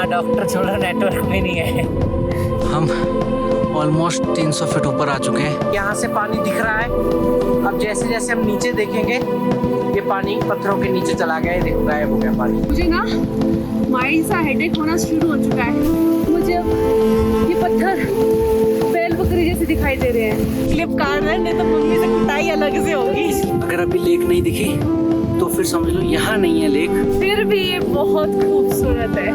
यहाँ डॉक्टर छोड़ा नेटवर्क भी नहीं है। हम ऑलमोस्ट 300 फीट ऊपर आ चुके हैं। यहाँ से पानी दिख रहा है। अब जैसे जैसे हम नीचे देखेंगे ये पानी पत्थरों के नीचे चला गया है। देखो गायब हो गया पानी। मुझे ना माइल्ड सा हेडेक होना शुरू हो चुका है। मुझे ये पत्थर बैल बकरी जैसे दिखाई दे रहे हैं। क्लिप काट रहे हैं, नहीं तो मम्मी से कुटाई अलग से होगी। अगर अभी लेक नहीं दिखी तो फिर समझ लो यहाँ नहीं है लेक। फिर भी ये बहुत खूबसूरत है।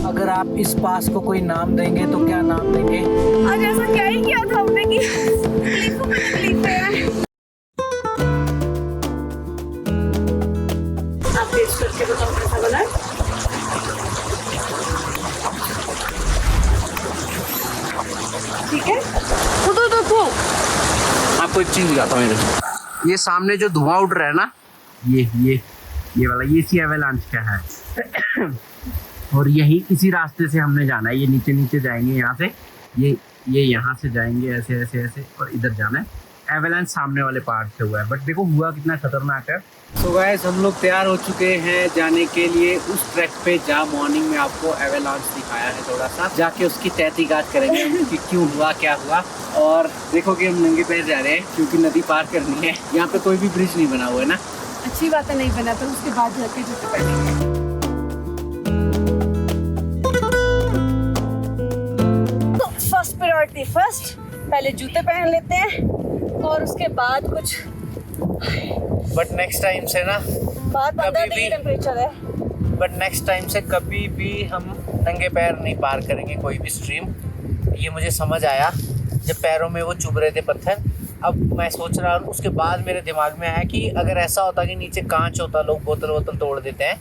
अगर आप इस पास को कोई नाम देंगे तो क्या नाम देंगे? आज ऐसा क्या ही किया था हमने कि क्लिप पे है। आप टेस्ट करके बताओ कैसा बना है। ठीक है, तो आपको एक चीज दिखाता हूँ। ये सामने जो धुआं उड़ रहा है ना, ये वाला ये सी एवेलांच का है। और यही इसी रास्ते से हमने जाना है। ये नीचे नीचे जाएंगे यहाँ से, ये यहाँ से जाएंगे ऐसे ऐसे ऐसे और इधर जाना है। एवेलांच सामने वाले पहाड़ से हुआ है, बट देखो हुआ कितना खतरनाक है। सो गाइस, हम लोग तैयार हो चुके हैं जाने के लिए उस ट्रैक पे जहाँ मॉर्निंग में आपको एवेलांच दिखाया है। थोड़ा सा जाके उसकी तहकीकात करेंगे हम कि क्यों हुआ, क्या हुआ। और देखो कि हम नंगे पैर जा रहे हैं क्योंकि नदी पार करनी है। यहाँ पे कोई भी ब्रिज नहीं बना हुआ है ना। अच्छी बात है, नहीं बना तो उसके बाद जाके जूते पहनेंगे। तो फर्स्ट प्रायोरिटी फर्स्ट, पहले जूते पहन लेते हैं और उसके बाद कुछ। बट नेक्स्ट टाइम से ना, बात 15 डिग्री टेम्परेचर है। बट नेक्स्ट टाइम से कभी भी हम नंगे पैर नहीं पार करेंगे कोई भी स्ट्रीम। ये मुझे समझ आया जब पैरों में वो चुभ रहे थे पत्थर। अब मैं सोच रहा हूँ, उसके बाद मेरे दिमाग में आया कि अगर ऐसा होता कि नीचे कांच होता, लोग बोतल वोतल तोड़ देते हैं,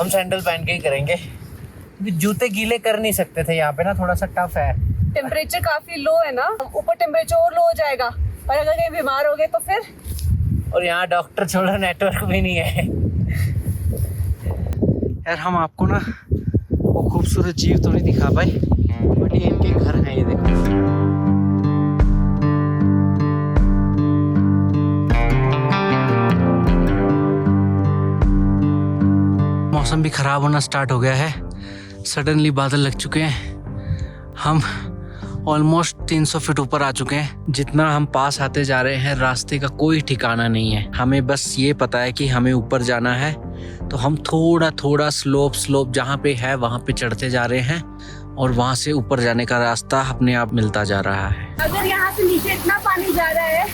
हम सैंडल पहन के ही करेंगे क्योंकि जूते गीले कर नहीं सकते थे। यहाँ पे ना थोड़ा सा टफ है। टेम्परेचर काफी लो है ना, ऊपर टेम्परेचर और लो हो जाएगा। और अगर कहीं बीमार हो गए तो फिर। और यहाँ डॉक्टर छोड़ा नेटवर्क भी नहीं है। यार हम आपको ना वो खूबसूरत चीज तो नहीं दिखा पाए, बट ये इनके घर हैं। ये देखो, मौसम भी खराब होना स्टार्ट हो गया है। सडनली बादल लग चुके हैं। हम ऑलमोस्ट 300 फीट ऊपर आ चुके हैं। जितना हम पास आते जा रहे हैं रास्ते का कोई ठिकाना नहीं है। हमें बस ये पता है कि हमें ऊपर जाना है, तो हम थोड़ा थोड़ा स्लोप जहाँ पे है वहाँ पे चढ़ते जा रहे हैं और वहाँ से ऊपर जाने का रास्ता अपने आप मिलता जा रहा है। अगर यहाँ से नीचे इतना पानी जा रहा है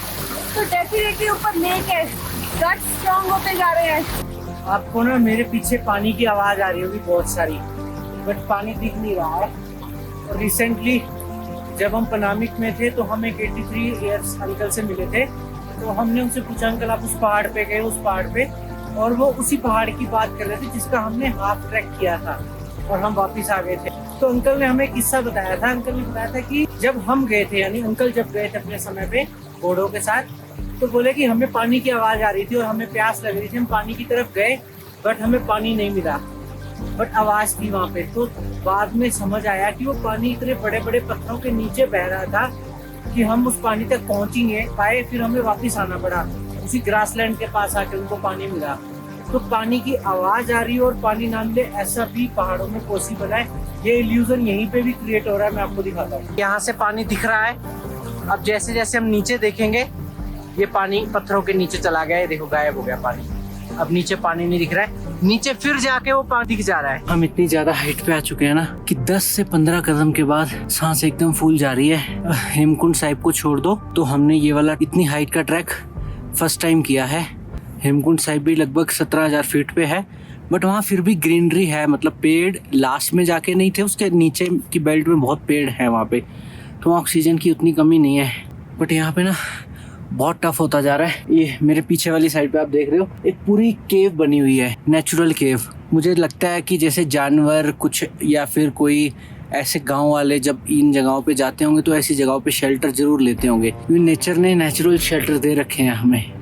तो डेफिनेटली ऊपर लेक है। गट्स स्ट्रॉन्ग होते जा रहे हैं। आपको ना मेरे पीछे पानी की आवाज आ रही होगी बहुत सारी, बट पानी दिख नहीं रहा है। और रिसेंटली जब हम पनामिक में थे तो हम एक 83 ईयर्स अंकल से मिले थे। तो हमने उनसे पूछा, अंकल आप उस पहाड़ पे गए, उस पहाड़ पे? और वो उसी पहाड़ की बात कर रहे थे जिसका हमने हाफ ट्रैक किया था और हम वापस आ गए थे। तो अंकल ने हमें किस्सा बताया था। अंकल ने बताया था कि जब हम गए थे, यानी अंकल जब गए थे अपने समय पे घोड़ों के साथ, तो बोले कि हमें पानी की आवाज आ रही थी और हमें प्यास लग रही थी। हम पानी की तरफ गए बट हमें पानी नहीं मिला, बट आवाज थी वहाँ पे। तो बाद में समझ आया कि वो पानी इतने बड़े बड़े पत्थरों के नीचे बह रहा था कि हम उस पानी तक पहुँच ही नहीं पाए। फिर हमें वापस आना पड़ा। उसी ग्रासलैंड के पास आके उनको पानी मिला। तो पानी की आवाज आ रही है और पानी ना मिले, ऐसा भी पहाड़ों में पॉसिबल है। ये इल्यूजन यहीं पे भी क्रिएट हो रहा है। मैं आपको दिखाता हूँ। यहाँ से पानी दिख रहा है। अब जैसे जैसे हम नीचे देखेंगे ये पानी पत्थरों के नीचे चला गया है। देखो गायब हो गया पानी। अब नीचे पानी नहीं दिख रहा है। नीचे फिर जाके वो पानी दिख जा रहा है। हम इतनी ज्यादा हाइट पे आ चुके हैं ना कि 10 से 15 कदम के बाद सांस एकदम फूल जा रही है। हेमकुंड साहिब को छोड़ दो तो हमने ये वाला इतनी हाइट का ट्रैक फर्स्ट टाइम किया है। हेमकुंड साहिब भी लगभग 17,000 फीट पे है, बट वहाँ फिर भी ग्रीनरी है। मतलब पेड़ लास्ट में जाके नहीं थे, उसके नीचे की बेल्ट में बहुत पेड़ है वहाँ पे, तो वहाँ ऑक्सीजन की उतनी कमी नहीं है। बट यहाँ पे ना बहुत टफ होता जा रहा है। ये मेरे पीछे वाली साइड पे आप देख रहे हो, एक पूरी केव बनी हुई है, नेचुरल केव। मुझे लगता है कि जैसे जानवर कुछ या फिर कोई ऐसे गांव वाले जब इन जगहों पे जाते होंगे तो ऐसी जगहों पे शेल्टर जरूर लेते होंगे, क्योंकि नेचर ने नेचुरल शेल्टर दे रखे हैं हमें।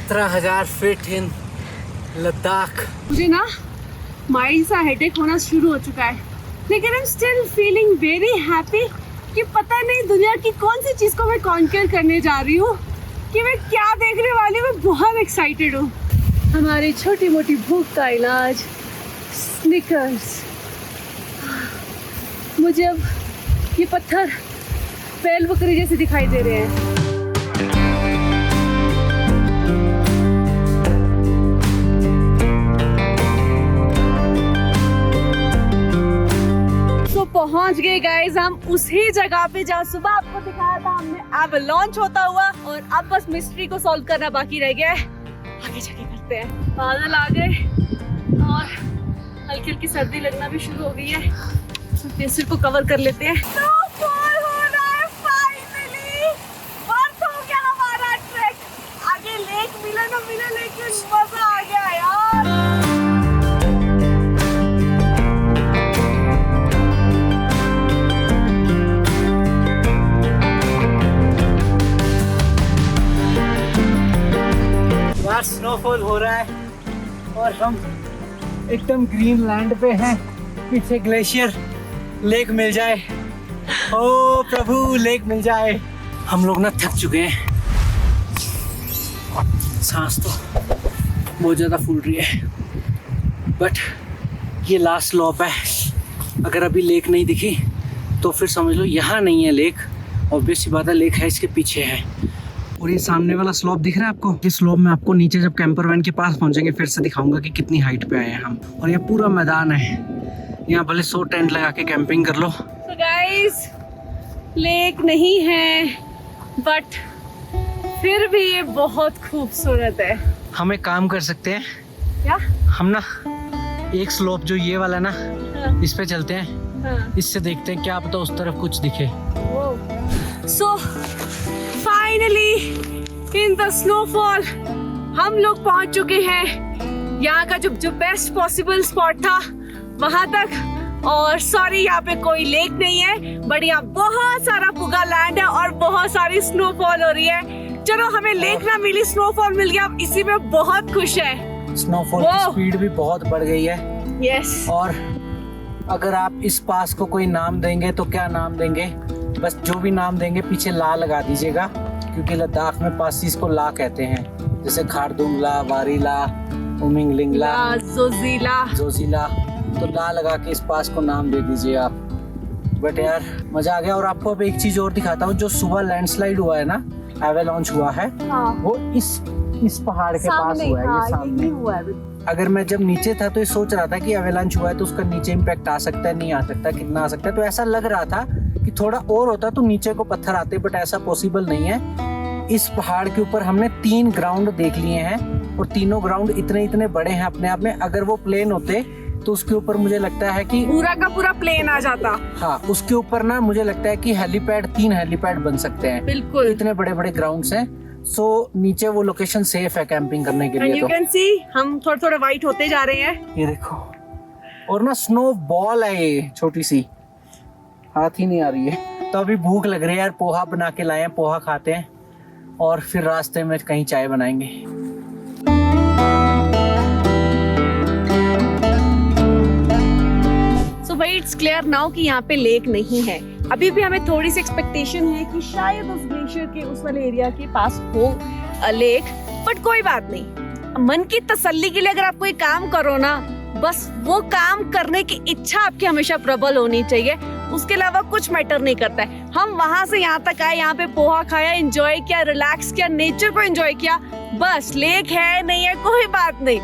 हजार फीट इन लद्दाख। मुझे ना माइल्ड सा हेडेक होना शुरू हो चुका है, लेकिन I am still feeling very happy कि पता नहीं दुनिया की कौन सी चीज़ को मैं कॉन्कर करने जा रही हूँ, कि मैं क्या देखने वाली हूँ। मैं बहुत एक्साइटेड हूँ। हमारी छोटी मोटी भूख का इलाज स्निकर्स। मुझे अब ये पत्थर बैल बकरी जैसे दिखाई दे रहे हैं। पहुंच गए गाइस हम उसी जगह पे जहाँ सुबह आपको दिखाया था हमने एवलांच होता हुआ, और अब बस मिस्ट्री को सॉल्व करना बाकी रह गया है। आगे जाके करते हैं। बादल आ गए और हल्की हल्की सर्दी लगना भी शुरू हो गई है, तो सिर को कवर कर लेते हैं। Snowfall हो रहा है finally। बंद हो गया हमारा ट्रैक। आगे लेक मिले ना मिले, लेकिन मजा आ गया यार। स्नोफॉल हो रहा है और हम एकदम ग्रीन लैंड पे हैं। पीछे ग्लेशियर, लेक मिल जाए, ओ प्रभु लेक मिल जाए। हम लोग ना थक चुके हैं, सांस तो बहुत ज़्यादा फूल रही है, बट ये लास्ट स्लॉप है। अगर अभी लेक नहीं दिखी तो फिर समझ लो यहाँ नहीं है लेक, ऑब्वियस सी बात है, लेक है इसके पीछे है। और ये सामने वाला स्लोप दिख रहा है आपको, ये स्लोप में आपको नीचे जब कैंपर वैन के पास पहुंचेंगे फिर से दिखाऊंगा कि कितनी हाइट पे आए हैं हम। और ये पूरा मैदान है, यहाँ भले 100 टेंट लगा के कैंपिंग कर लो। तो गाइस लेक नहीं है, बट फिर भी ये बहुत खूबसूरत है। हम एक काम कर सकते हैं, क्या? हम ना एक स्लोप जो ये वाला ना, हाँ। इस पे चलते हैं, हाँ। इससे देखते हैं क्या पता उस तरफ कुछ दिखे। So finally in the snowfall हम लोग पहुंच चुके हैं। यहाँ का जो बेस्ट पॉसिबल स्पॉट था वहां तक। और सॉरी यहाँ पे कोई लेक नहीं है, बट यहाँ बहुत सारा पुगा लैंड है और बहुत सारी स्नोफॉल हो रही है। चलो हमें लेक ना मिली, स्नोफॉल मिल गया, अब इसी में बहुत खुश है। स्नोफॉल की स्पीड भी बहुत बढ़ गई है। यस। और अगर आप इस पास को कोई नाम देंगे तो क्या नाम देंगे? बस जो भी नाम देंगे पीछे ला लगा दीजिएगा, क्योंकि लद्दाख में पासीस को ला कहते हैं, जैसे खारदुंगला, वारीला, उमिंगलिंगला, जोजिला, तो ला लगा के इस पास को नाम दे दीजिए आप। बट यार मजा आ गया। और आपको अब एक चीज और दिखाता हूँ, जो सुबह लैंडस्लाइड हुआ है ना, एवेलांच हुआ है, हाँ। वो इस पहाड़ के पास हुआ है, ये सामने हुआ है। अगर मैं जब नीचे था तो ये सोच रहा था कि एवेलांच हुआ है तो उसका नीचे इम्पैक्ट आ सकता है, नहीं आ सकता, कितना आ सकता है, तो ऐसा लग रहा था कि थोड़ा और होता तो नीचे को पत्थर आते, बट ऐसा पॉसिबल नहीं है। इस पहाड़ के ऊपर हमने 3 ग्राउंड देख लिए हैं और तीनों ग्राउंड इतने बड़े हैं अपने आप में। अगर वो प्लेन होते तो उसके ऊपर मुझे लगता है कि पूरा का पूरा प्लेन आ जाता। हाँ, उसके ऊपर ना मुझे लगता है कि हेलीपैड 3 हेलीपैड बन सकते हैं। बिल्कुल, इतने बड़े बड़े ग्राउंड्स हैं। सो नीचे वो लोकेशन सेफ है कैंपिंग करने के लिए। यू कैन सी हम थोड़े वाइट होते जा रहे हैं, ये देखो। और ना स्नो बॉल है ये, छोटी सी, हाथ ही नहीं आ रही है। तो अभी भूख लग रही है यार, पोहा बना के लाए हैं, पोहा खाते हैं और फिर रास्ते में कहीं चाय बनाएंगे। सो भाई इट्स क्लियर नाउ कि यहाँ पे लेक नहीं है। अभी भी हमें थोड़ी सी एक्सपेक्टेशन है कि शायद उस ग्लेशियर के उस वाले एरिया के पास हो लेक, बट कोई बात नहीं। मन की तसल्ली के लिए अगर आप कोई काम करो ना, बस वो काम करने की इच्छा आपकी हमेशा प्रबल होनी चाहिए, उसके अलावा कुछ मैटर नहीं करता है। हम वहां से यहाँ तक आए, यहाँ पे पोहा खाया, एंजॉय किया, रिलैक्स किया, नेचर को एंजॉय किया, बस लेक है नहीं है कोई बात नहीं,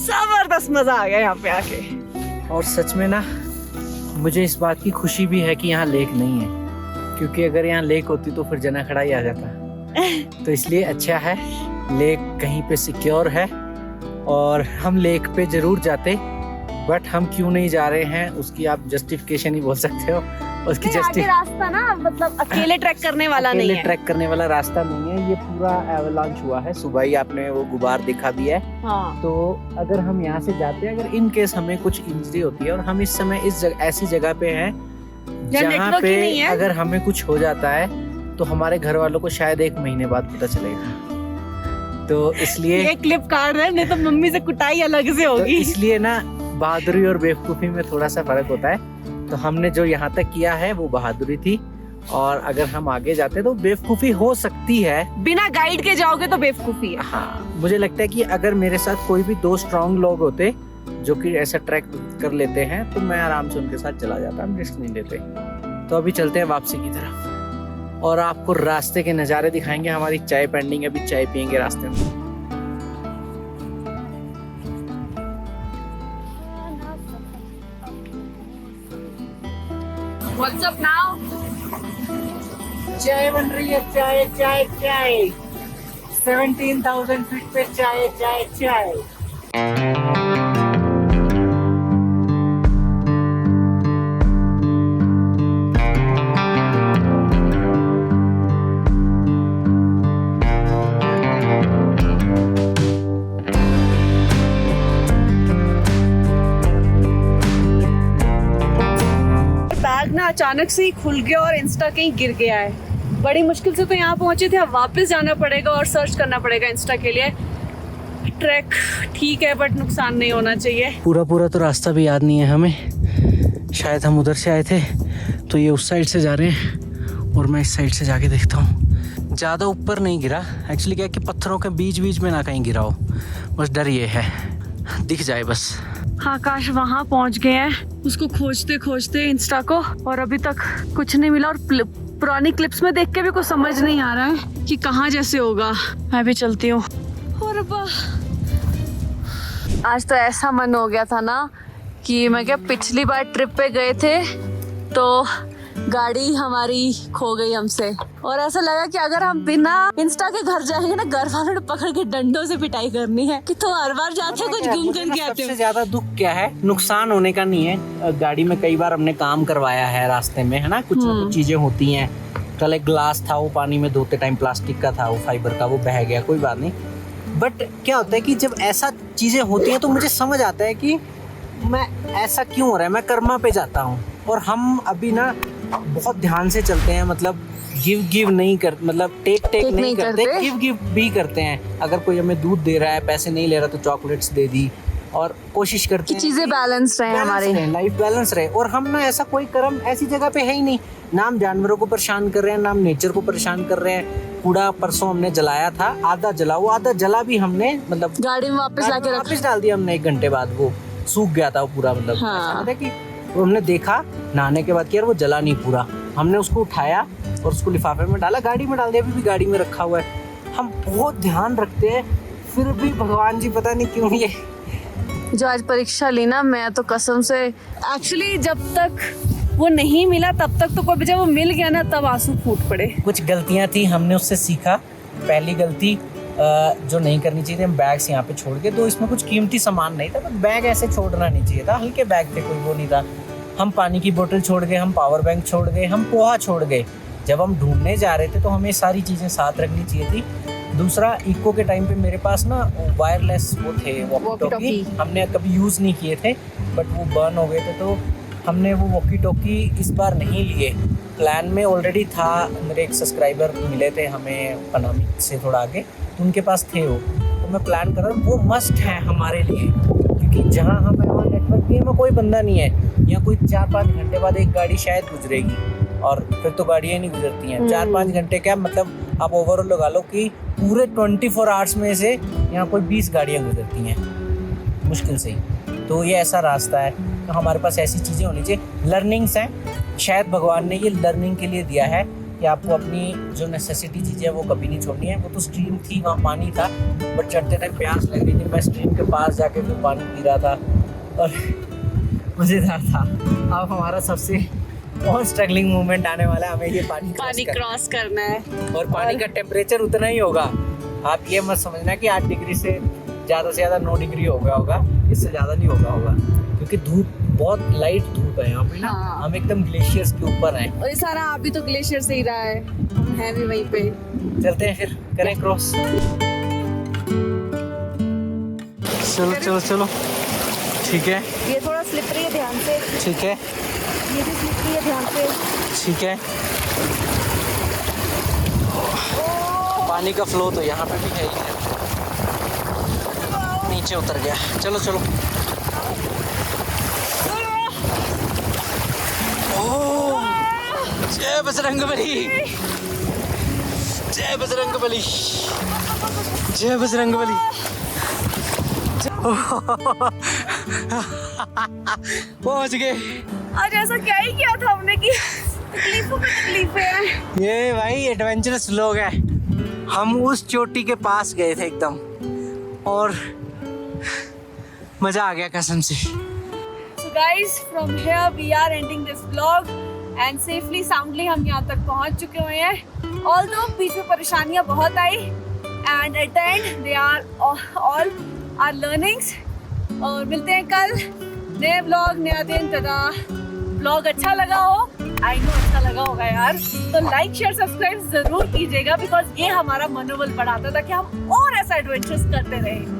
जबरदस्त मजा आ गया यहाँ पे आके। और सच में ना मुझे इस बात की खुशी भी है कि यहाँ लेक नहीं है, क्योंकि अगर यहाँ लेक होती तो फिर जना खड़ा ही आ जाता। तो इसलिए अच्छा है लेक कहीं पे सिक्योर है, और हम लेक पे जरूर जाते, बट हम क्यों नहीं जा रहे हैं उसकी आप जस्टिफिकेशन ही बोल सकते हो। उसकी रास्ता ना मतलब अकेले ट्रैक करने वाला नहीं है, ट्रैक करने वाला रास्ता नहीं है। ये पूरा एवलांच हुआ है, सुबह ही आपने वो गुबार दिखा भी है। हाँ। तो अगर हम यहाँ से जाते हैं, अगर इन केस हमें कुछ इंजरी होती है, और हम इस समय ऐसी जगह पे हैं जहाँ पे अगर हमें कुछ हो जाता है तो हमारे घर वालों को शायद 1 महीने बाद पता चलेगा। तो इसलिए ये क्लिप काट रहे हैं, नहीं तो मम्मी से कुटाई अलग से होगी। तो इसलिए ना बहादुरी और बेवकूफ़ी में थोड़ा सा फ़र्क होता है। तो हमने जो यहाँ तक किया है वो बहादुरी थी, और अगर हम आगे जाते तो बेवकूफ़ी हो सकती है। बिना गाइड के जाओगे तो बेवकूफी है। हाँ, मुझे लगता है कि अगर मेरे साथ कोई भी 2 स्ट्रांग लोग होते जो कि ऐसा ट्रैक कर लेते हैं तो मैं आराम से उनके साथ चला जाता, हम रिस्क नहीं लेते। तो अभी चलते हैं वापसी की तरफ और आपको रास्ते के नज़ारे दिखाएंगे। हमारी चाय पेंडिंग है, अभी चाय पियेंगे रास्ते में। What's up now? चाय बन रही है, चाय चाय चाय। 17,000 फीट पे चाय चाय चाय। बैग ना अचानक से ही खुल गया और इंस्टा कहीं गिर गया है। बड़ी मुश्किल से तो यहाँ पहुंचे थे, अब वापस जाना पड़ेगा और सर्च करना पड़ेगा इंस्टा के लिए। ट्रैक ठीक है बट नुकसान नहीं होना चाहिए। पूरा तो रास्ता भी याद नहीं है हमें, शायद हम उधर से आए थे तो ये उस साइड से जा रहे हैं और मैं इस साइड से जाके देखता हूँ। ज़्यादा ऊपर नहीं गिरा एक्चुअली, क्या कि पत्थरों के बीच बीच में ना कहीं गिरा हो, बस डर ये है दिख जाए बस। हाँ, काश वहाँ पहुँच गए हैं उसको खोजते खोजते इंस्टा को, और अभी तक कुछ नहीं मिला। और पुरानी क्लिप्स में देख के भी कुछ समझ नहीं आ रहा है कि कहाँ जैसे होगा। मैं भी चलती हूँ। और आज तो ऐसा मन हो गया था ना कि मैं क्या, पिछली बार ट्रिप पे गए थे तो गाड़ी हमारी खो गई हमसे, और ऐसा लगा कि अगर हम बिना इंस्टा के घर जाएंगे ना, घर वालों ने पकड़ के डंडों से पिटाई करनी है कि तो हर बार जाते हो कुछ घूम करके आते हो। सबसे ज्यादा दुख क्या है, नुकसान होने का नहीं है। गाड़ी में कई बार हमने काम करवाया है रास्ते में, है ना, कुछ ना कुछ चीजें होती हैं। कल एक ग्लास था, वो पानी में धोते टाइम प्लास्टिक का था, वो फाइबर का, वो बह गया, कोई बात नहीं। बट क्या होता है कि जब ऐसा चीजें होती हैं तो मुझे समझ आता है कि मैं ऐसा क्यों हो रहा है, मैं कर्मा पे जाता हूँ। और हम अभी ना बहुत ध्यान से चलते हैं, मतलब गिव नहीं कर, मतलब टेक नहीं करते, गिव भी करते हैं। अगर कोई हमें दूध दे रहा है, पैसे नहीं ले रहा तो चॉकलेट्स दे दी, और कोशिश करते हैं चीजें बैलेंस रहे, हमारे लाइफ बैलेंस रहे। और हम ना ऐसा कोई कर्म ऐसी जगह पे है ही नहीं, ना हम जानवरों को परेशान कर रहे हैं, ना हम नेचर को परेशान कर रहे हैं। कूड़ा परसों हमने जलाया था, आधा जला, वो आधा जला भी हमने मतलब गाड़ी में वापस डाल दिया हमने 1 घंटे बाद, वो सूख गया था वो पूरा, मतलब हाँ। ऐसा कि वो हमने देखा नहाने के बाद कि यार वो जला नहीं पूरा, हमने उसको उठाया और उसको लिफाफे में डाला, गाड़ी में डाल दिया, अभी भी गाड़ी में रखा हुआ है। हम बहुत ध्यान रखते हैं, फिर भी भगवान जी पता नहीं क्यों ये जो आज परीक्षा ली ना, मैं तो कसम से एक्चुअली जब तक वो नहीं मिला तब तक तो कोई, जब वो मिल गया ना तब आंसू फूट पड़े। कुछ गलतियां थी, हमने उससे सीखा। पहली गलती जो नहीं करनी चाहिए थी, हम बैग्स यहाँ पे छोड़ के, तो इसमें कुछ कीमती सामान नहीं था, तो बैग ऐसे छोड़ना नहीं चाहिए था, हल्के बैग थे, कोई वो नहीं था। हम पानी की बोतल छोड़ गए, हम पावर बैंक छोड़ गए, हम पोहा छोड़ गए। जब हम ढूंढने जा रहे थे तो हमें सारी चीज़ें साथ रखनी चाहिए थी। दूसरा, इको के टाइम पे मेरे पास ना वायरलेस वो थे वॉकी टॉकी, हमने कभी यूज़ नहीं किए थे, बट वो बर्न हो गए थे, तो हमने वो वॉकी टॉकी इस बार नहीं लिए। प्लान में ऑलरेडी था, मेरे एक सब्सक्राइबर मिले थे हमें पनामी से थोड़ा आगे, तो उनके पास थे वो, तो मैं प्लान कर रहा हूँ, वो मस्ट है हमारे लिए, क्योंकि जहाँ हम हैं वहाँ नेटवर्क भी में कोई बंदा नहीं है, यहाँ कोई 4-5 घंटे बाद एक गाड़ी शायद गुजरेगी, और फिर तो गाड़ियाँ नहीं गुजरती हैं। 4-5 घंटे क्या मतलब, आप ओवरऑल लगा लो कि पूरे 24 आवर्स में से यहाँ कोई 20 गाड़ियाँ गुजरती हैं मुश्किल से ही। तो ये ऐसा रास्ता है, तो हमारे पास ऐसी चीज़ें होनी चाहिए। लर्निंग्स हैं, शायद भगवान ने ये लर्निंग के लिए दिया है कि आपको अपनी जो नेसेसिटी चीज़ें वो कभी नहीं छोड़नी है। वो तो स्ट्रीम थी, वहाँ पानी था, बट चढ़ते टाइम प्यास लग रही थी, मैं स्ट्रीम के पास जाके फिर पानी पी रहा था और मज़ेदार था। अब हमारा सबसे बहुत स्ट्रगलिंग मोमेंट आने वाला है, हमें ये पानी क्रॉस करना है, और पानी का टेम्परेचर उतना ही होगा। आप ये मत समझना कि 8 डिग्री से ज़्यादा 9 डिग्री हो गया होगा, इससे ज़्यादा नहीं होगा, क्योंकि धूप बहुत लाइट धूप है यहाँ पे ना। हाँ। हम एकदम ग्लेशियर्स के ऊपर हैं, और ये सारा अभी तो ग्लेशियर से ही रहा है, हम हैं भी वहीं पे। चलते हैं फिर, करें क्रॉस। चलो ठीक है, ये थोड़ा स्लिपरी है, ध्यान से। ठीक है, ये भी स्लिपरी है, ध्यान से। ठीक है। पानी का फ्लो तो यहाँ पे भी है ही है, नीचे उतर गया। चलो जय बजरंगबली, जय बजरंगबली, जय बजरंगबली। पहुंच गए। आज ऐसा क्या ही किया था हमने कि तकलीफों पे तकलीफें हैं। ये भाई एडवेंचरस लोग हैं। हम उस चोटी के पास गए थे एकदम, और मजा आ गया कसम से। So guys, from here we are ending this vlog and safely soundly हम यहाँ तक पहुँच चुके हुए हैं। Although बीच में परेशानियाँ बहुत आई and at the end they are all our learnings। और मिलते हैं कल नए vlog, नया दिन। तदा vlog अच्छा लगा हो, I know अच्छा लगा होगा यार, तो लाइक शेयर सब्सक्राइब जरूर कीजिएगा, बिकॉज ये हमारा मनोबल बढ़ाता था कि हम और ऐसा एडवेंचर्स करते रहें।